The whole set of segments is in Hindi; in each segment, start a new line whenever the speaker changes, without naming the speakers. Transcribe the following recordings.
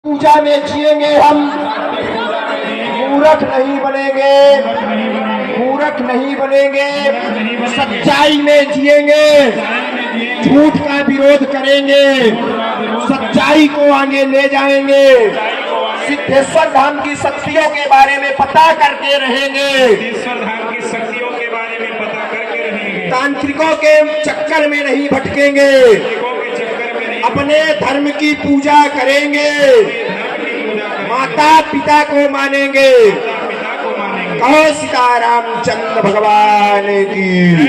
पूजा में जिएंगे हम, मूर्ख नहीं बनेंगे, मूर्ख नहीं बनेंगे, सच्चाई में जिएंगे, झूठ का विरोध करेंगे, सच्चाई को आगे ले जाएंगे, सिद्धेश्वर धाम की शक्तियों के बारे में पता करके रहेंगे, तांत्रिकों के चक्कर में नहीं भटकेंगे, अपने धर्म की पूजा करेंगे, माता पिता को मानेंगे। कहो सीतारामचंद्र भगवान की।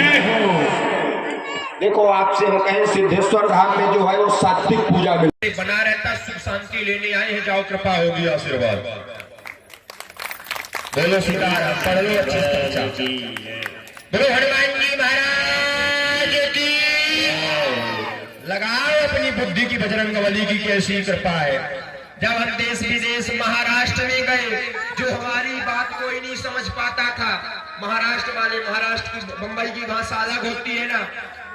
देखो आपसे हम कहें सिद्धेश्वर धाम में जो है वो सात्विक पूजा मिलती बना रहता, सुख शांति लेने आए हैं, जाओ कृपा होगी आशीर्वाद। बोलो सीताराम, पढ़ लो अच्छे, बोलो हनुमान जी महाराज की। लगाओ अपनी बुद्धि की बजरंगबली की कैसी कृपा है। जब हम देश विदेश महाराष्ट्र में गए, जो हमारी बात कोई नहीं समझ पाता था, महाराष्ट्र वाले, महाराष्ट्र की बंबई की भाषा अलग होती है ना,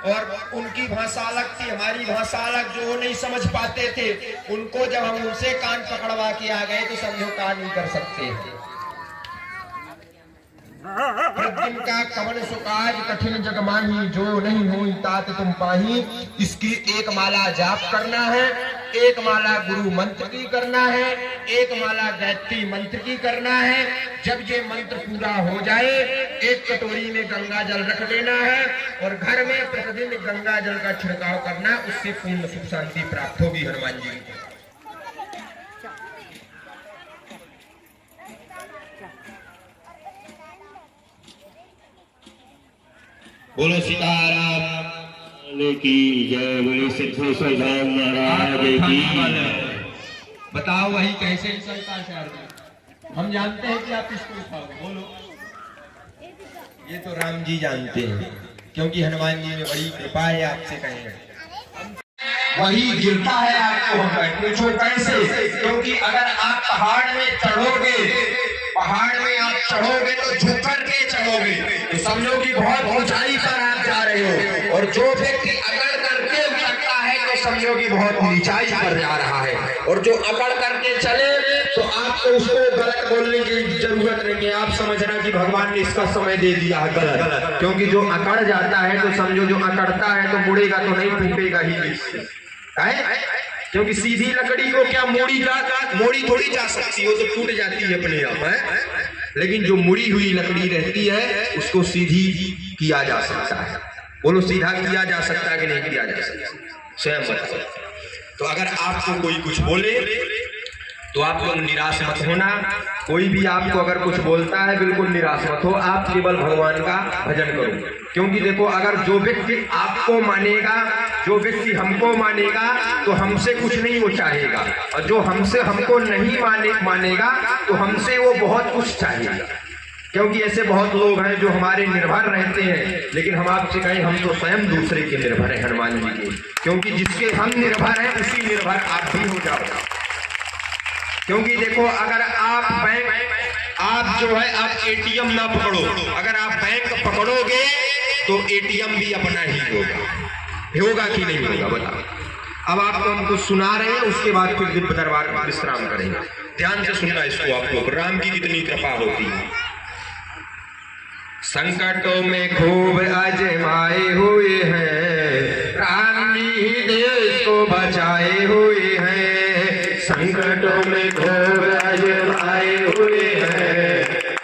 और उनकी भाषा अलग थी, हमारी भाषा अलग, जो नहीं समझ पाते थे उनको जब हम उनसे कान पकड़वा के आ गए तो समझो कान नहीं कर सकते। का कवन सुकाज कठिन जग माही, जो नहीं हुई तात तुम पाही। इसकी एक माला जाप करना है, एक माला गुरु मंत्र की करना है, एक माला गायत्री मंत्र की करना है। जब ये मंत्र पूरा हो जाए, एक कटोरी में गंगा जल रख देना है और घर में प्रतिदिन गंगा जल का छिड़काव करना, उससे पूर्ण सुख शांति प्राप्त होगी हनुमान जी को। बोलो सीताराम की जय, बोलो सिद्धेश्वर धाम महाराज की। बताओ वही कैसे चलता है, हम जानते हैं कि आप इसको उठाओ। बोलो, ये तो राम जी जानते हैं, क्योंकि हनुमान जी में बड़ी कृपा है, आपसे कहेंगे वही गिरता है आपको। हम पूछो कैसे? क्योंकि अगर आप पहाड़ में चढ़ोगे, पहाड़ में आप चढ़ोगे तो झुक करके चढ़ोगे, तो समझो कि बहुत ऊंचाई पर आप जा रहे हो, और जो व्यक्ति अकड़ करके उतरता है तो समझो कि बहुत नीचाई पर जा रहा है। और जो अकड़ करके चले तो आपको उसको गलत बोलने की जरूरत नहीं है, आप समझना कि भगवान ने इसका समय दे दिया है गलत। क्योंकि जो अकड़ जाता है तो समझो जो अकड़ता है तो मुड़ेगा तो नहीं, टूटेगा ही है। क्योंकि सीधी लकड़ी को क्या मोड़ी थोड़ी जा सकती है, वो तो टूट जाती है अपने आप है। लेकिन जो मुड़ी हुई लकड़ी रहती है उसको सीधी किया जा सकता है। बोलो, सीधा किया जा सकता है कि नहीं किया जा सकता? स्वयं बताओ। तो अगर आपको कोई कुछ बोले तो आप लोग निराश मत होना। कोई भी आपको अगर कुछ बोलता है बिल्कुल निराश मत हो, आप केवल भगवान का भजन करो। क्योंकि देखो, अगर जो व्यक्ति आपको मानेगा, जो व्यक्ति हमको मानेगा तो हमसे कुछ नहीं वो चाहेगा, और जो हमको नहीं मानेगा तो हमसे वो बहुत कुछ चाहेगा। क्योंकि ऐसे बहुत लोग हैं जो हमारे निर्भर रहते हैं, लेकिन हम आपसे कहें हम तो स्वयं दूसरे के निर्भर हैं हनुमान जी के। क्योंकि जिसके हम निर्भर हैं उसी निर्भर आप भी हो जाओ। क्योंकि देखो, अगर आप जो है आप एटीएम ना पकड़ो, अगर आप बैंक पकड़ोगे तो एटीएम भी अपना ही होगा कि नहीं होगा? बताओ। अब आपको हम कुछ सुना रहे हैं, उसके बाद फिर दिव्य दरबार में विश्राम करेंगे। ध्यान से सुनना इसको। आपको राम की कितनी कृपा होती है। संकटों में खूब आजमाए हुए हैं, राम जी देश को बचाए हुए हैं। संकटों में खूब आजमाए हुए हैं,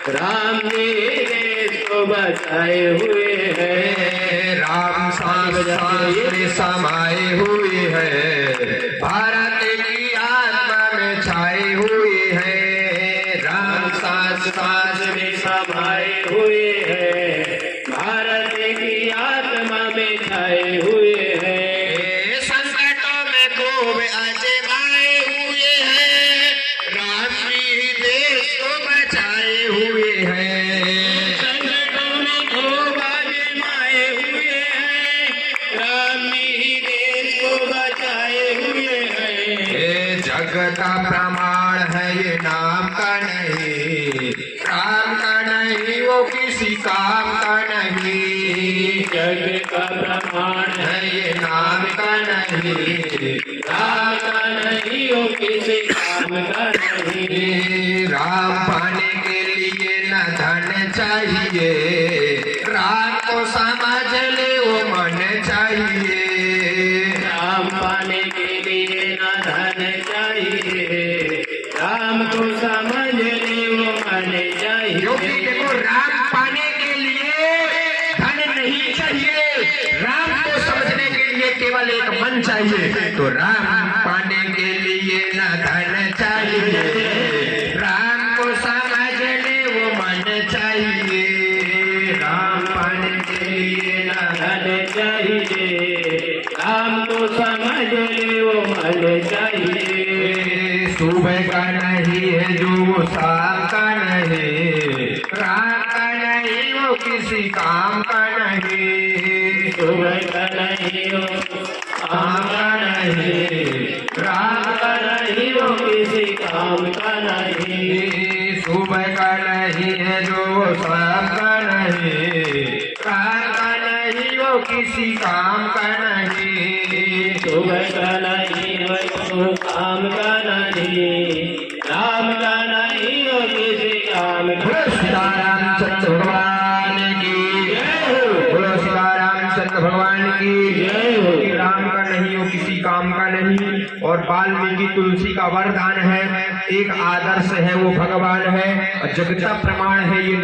राम जी देश को बचाए हुए हैं। राम शास्त्र समाये हुए हैं, भारत की आत्मा में छाए हुए हैं। राम शास्त्र समाये हुए हैं, भारत की आत्मा में छाए हुए हैं। संकटों में खूब आजमाए हुए हैं, राम जी देश को बचाए हुए हैं। संकटों में खूब आजमाए हुए हैं, राम जी देश को बचाए हुए हैं। जग का प्रमाण है ये नाम का नहीं, राम का नहीं वो किसी काम का नहीं। जग का प्रमाण है ये नाम का नहीं, राम का नहीं
वो किसी काम का नहीं।
राम पाने के लिए न धन चाहिए, राम को समझ ले वो मन चाहिए।
राम पाने के लिए न धन चाहिए, राम को समझ ले वो मन चाहिए।
क्योंकि देखो राम पाने के लिए धन नहीं चाहिए, राम को समझने के लिए केवल एक मन चाहिए। तो राम पाने के लिए न धन चाहिए, राम को समझने वो मन चाहिए। राम पाने के लिए न
धन चाहिए, राम को समझ ले वो मन चाहिए।
सुबह का नहीं है जो वो शाम का नहीं, राम का नहीं वो किसी काम का नहीं।
सुबह का नहीं हो काम का नहीं, राम का नहीं वो किसी काम का नहीं।
सुबह का नहीं है जो वो शाम का नहीं, राम का नहीं वो किसी काम का नहीं।
सुबह का नहीं वो काम का नहीं, राम का नहीं वो किसी काम का
बोलो सीतारामचंद्र भगवान की
जय हो।
बोलो सीतारामचंद्र भगवान की
जय हो।
राम का नहीं वो किसी काम का नहीं। और वाल्मीकि तुलसी का वरदान है, एक आदर्श है वो भगवान है, और जगत प्रमाण है ये